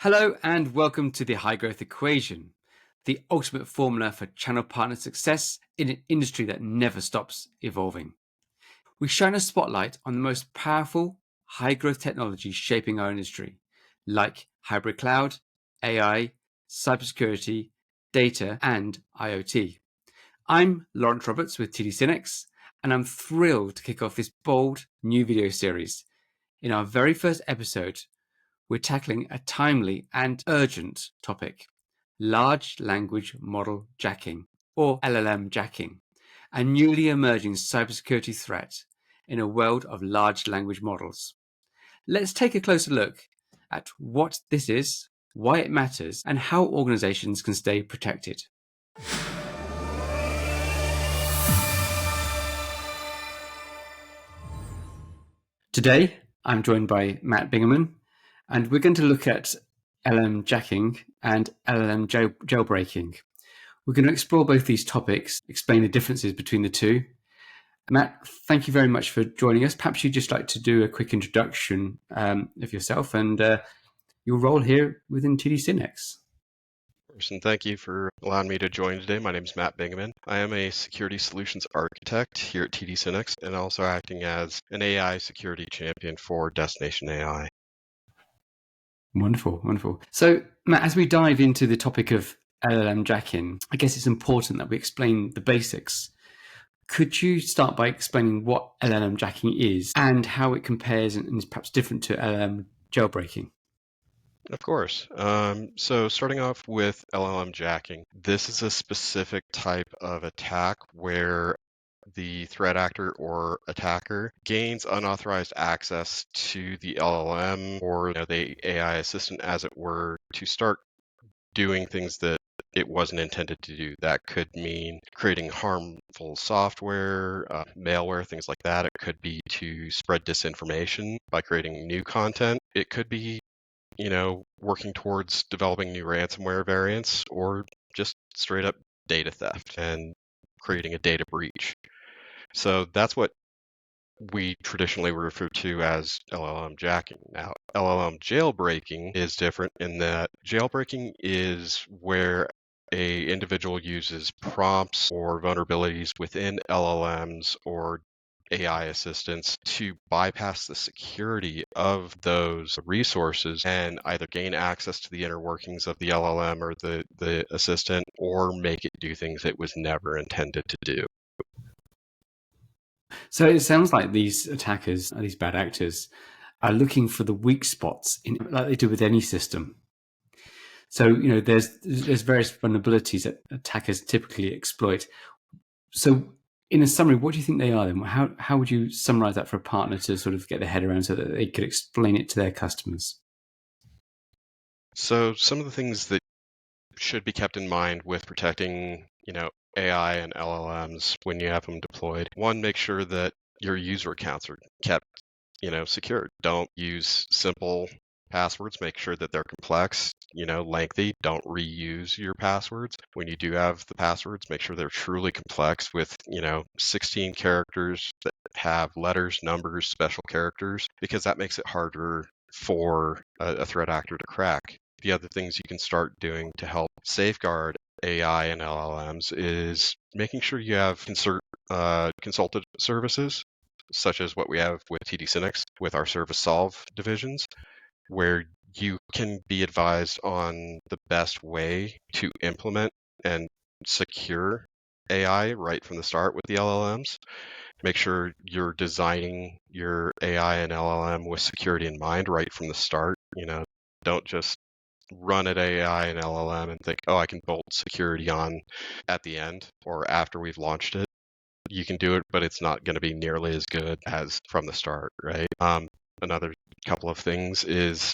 Hello and welcome to the High Growth Equation, the ultimate formula for channel partner success in an industry that never stops evolving. We shine a spotlight on the most powerful high growth technologies shaping our industry, like hybrid cloud, AI, cybersecurity, data, and IoT. I'm Lawrence Roberts with TD SYNNEX, and I'm thrilled to kick off this bold new video series. In our very first episode, we're tackling a timely and urgent topic: large language model jacking, or LLM jacking, a newly emerging cybersecurity threat in a world of large language models. Let's take a closer look at what this is, why it matters, and how organizations can stay protected. Today, I'm joined by Matt Bingaman, and we're going to look at LLM jacking and LLM jailbreaking. We're going to explore both these topics, explain the differences between the two. Matt, thank you very much for joining us. Perhaps you'd just like to do a quick introduction of yourself and your role here within TD SYNNEX. And thank you for allowing me to join today. My name is Matt Bingaman. I am a security solutions architect here at TD SYNNEX and also acting as an AI security champion for Destination AI. Wonderful, wonderful. So, Matt, as we dive into the topic of LLM jacking, I guess it's important that we explain the basics. Could you start by explaining what LLM jacking is and how it compares and is perhaps different to LLM jailbreaking? Of course. So starting off with LLM jacking, this is a specific type of attack where the threat actor or attacker gains unauthorized access to the LLM or the AI assistant, as it were, to start doing things that it wasn't intended to do. That could mean creating harmful software, malware, things like that. It could be to spread disinformation by creating new content. It could be, working towards developing new ransomware variants, or just straight up data theft and creating a data breach. So that's what we traditionally refer to as LLM jacking. Now, LLM jailbreaking is different in that jailbreaking is where a individual uses prompts or vulnerabilities within LLMs or AI assistants to bypass the security of those resources and either gain access to the inner workings of the LLM or the assistant, or make it do things it was never intended to do. So it sounds like these attackers, these bad actors, are looking for the weak spots like they do with any system. So there's various vulnerabilities that attackers typically exploit. So in a summary, what do you think they are then? How would you summarize that for a partner to sort of get their head around so that they could explain it to their customers? So some of the things that should be kept in mind with protecting, AI and LLMs when you have them deployed. One, make sure that your user accounts are kept, secured. Don't use simple passwords. Make sure that they're complex, lengthy. Don't reuse your passwords. When you do have the passwords, make sure they're truly complex with, 16 characters that have letters, numbers, special characters, because that makes it harder for a threat actor to crack. The other things you can start doing to help safeguard AI and LLMs is making sure you have consulted services, such as what we have with TD SYNNEX with our Service Solve divisions, where you can be advised on the best way to implement and secure AI right from the start with the LLMs. Make sure you're designing your AI and LLM with security in mind right from the start. Don't just run at AI and LLM and think, oh, I can bolt security on at the end or after we've launched it. You can do it, but it's not going to be nearly as good as from the start, right? Another couple of things is,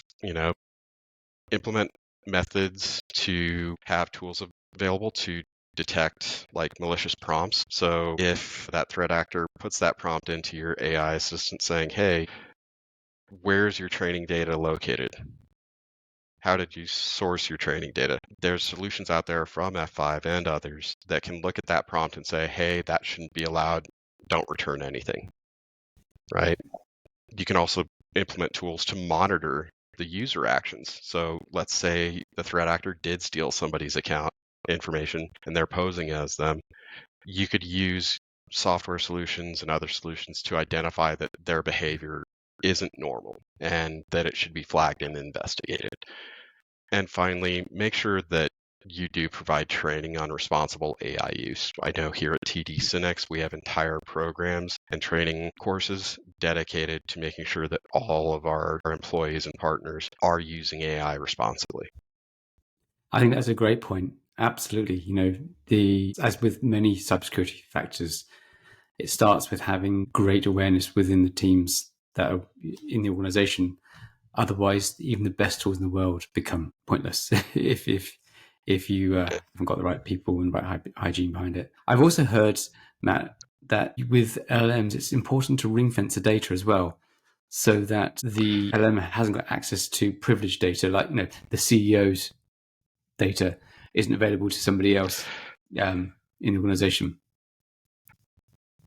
implement methods to have tools available to detect like malicious prompts. So if that threat actor puts that prompt into your AI assistant saying, hey, where's your training data located? How did you source your training data? There's solutions out there from F5 and others that can look at that prompt and say, hey, that shouldn't be allowed. Don't return anything, right? You can also implement tools to monitor the user actions. So let's say the threat actor did steal somebody's account information and they're posing as them. You could use software solutions and other solutions to identify that their behavior isn't normal and that it should be flagged and investigated. And finally, make sure that you do provide training on responsible AI use. I know here at TD SYNNEX, we have entire programs and training courses dedicated to making sure that all of our employees and partners are using AI responsibly. I think that's a great point. Absolutely. As with many cybersecurity factors, it starts with having great awareness within the teams that are in the organization. Otherwise, even the best tools in the world become pointless if you haven't got the right people and right hygiene behind it. I've also heard, Matt, that with LLMs, it's important to ring fence the data as well, so that the LLM hasn't got access to privileged data, like the CEO's data isn't available to somebody else in the organization.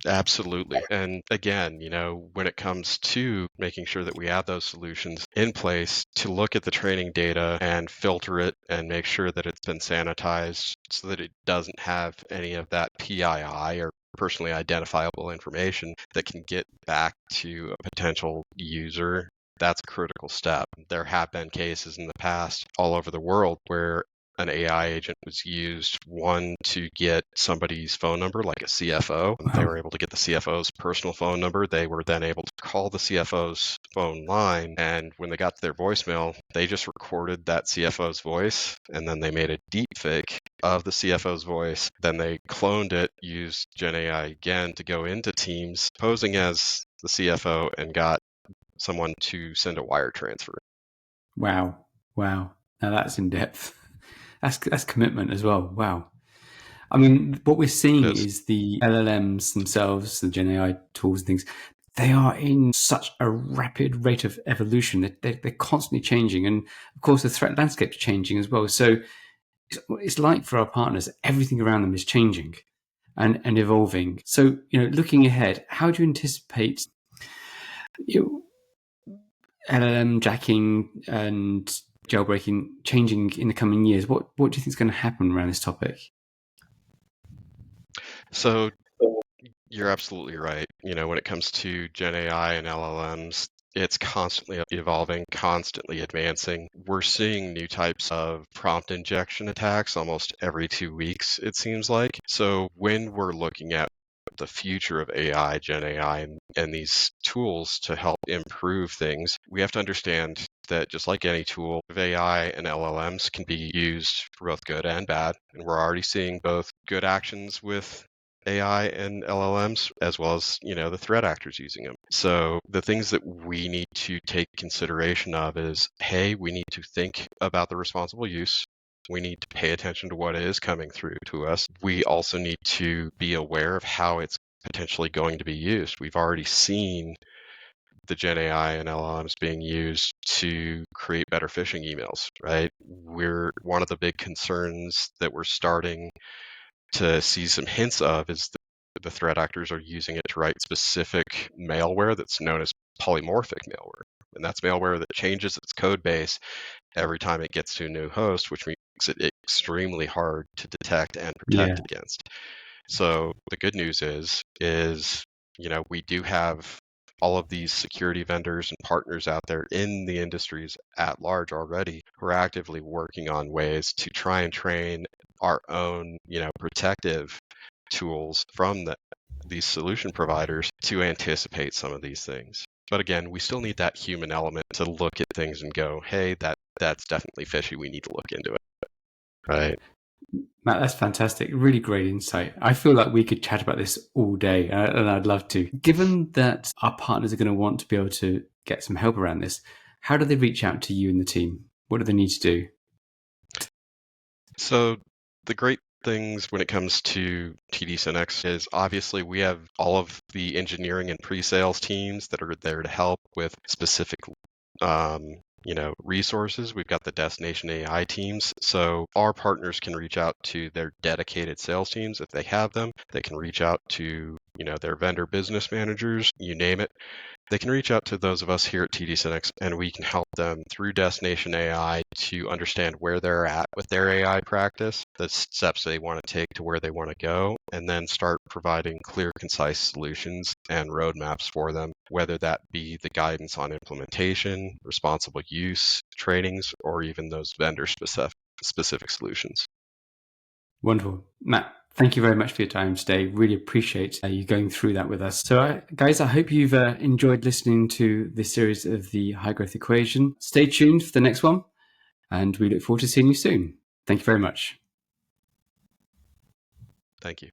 Absolutely. And again, when it comes to making sure that we have those solutions in place to look at the training data and filter it and make sure that it's been sanitized so that it doesn't have any of that PII or personally identifiable information that can get back to a potential user. That's a critical step. There have been cases in the past all over the world where an AI agent was used, one, to get somebody's phone number, like a CFO. Wow. They were able to get the CFO's personal phone number. They were then able to call the CFO's phone line. And when they got to their voicemail, they just recorded that CFO's voice. And then they made a deep fake of the CFO's voice. Then they cloned it, used Gen AI again to go into Teams, posing as the CFO, and got someone to send a wire transfer. Wow. Now that's in depth. That's commitment as well. Wow. I mean, what we're seeing is the LLMs themselves, the Gen AI tools and things, they are in such a rapid rate of evolution that they're constantly changing. And of course, the threat landscape is changing as well. So it's like for our partners, everything around them is changing and evolving. So, looking ahead, how do you anticipate LLM jacking and jailbreaking changing in the coming years? What do you think is going to happen around this topic? So you're absolutely right. When it comes to Gen AI and LLMs, it's constantly evolving, constantly advancing. We're seeing new types of prompt injection attacks almost every 2 weeks, it seems like. So when we're looking at the future of AI, Gen AI, and these tools to help improve things, we have to understand that just like any tool, AI and LLMs can be used for both good and bad. And we're already seeing both good actions with AI and LLMs, as well as, the threat actors using them. So the things that we need to take consideration of is, hey, we need to think about the responsible use. We need to pay attention to what is coming through to us. We also need to be aware of how it's potentially going to be used. We've already seen the Gen AI and LLMs being used to create better phishing emails, right? One of the big concerns that we're starting to see some hints of is the threat actors are using it to write specific malware that's known as polymorphic malware. And that's malware that changes its code base every time it gets to a new host, which makes it extremely hard to detect and protect against. So the good news is, we do have all of these security vendors and partners out there in the industries at large already who are actively working on ways to try and train our own, protective tools from these solution providers to anticipate some of these things. But again, we still need that human element to look at things and go, hey, that's definitely fishy. We need to look into it. Right. Matt, that's fantastic. Really great insight. I feel like we could chat about this all day, and I'd love to. Given that our partners are going to want to be able to get some help around this, how do they reach out to you and the team? What do they need to do? So the great things when it comes to TD SYNNEX is obviously we have all of the engineering and pre-sales teams that are there to help with specific resources. We've got the destination AI teams. So our partners can reach out to their dedicated sales teams if they have them. They can reach out to, their vendor business managers, you name it. They can reach out to those of us here at TD SYNNEX, and we can help them through Destination AI to understand where they're at with their AI practice, the steps they want to take to where they want to go, and then start providing clear, concise solutions and roadmaps for them, whether that be the guidance on implementation, responsible use, trainings, or even those vendor-specific solutions. Wonderful. Matt, thank you very much for your time today. Really appreciate you going through that with us. So, guys, I hope you've enjoyed listening to this series of the High Growth Equation. Stay tuned for the next one, and we look forward to seeing you soon. Thank you very much. Thank you.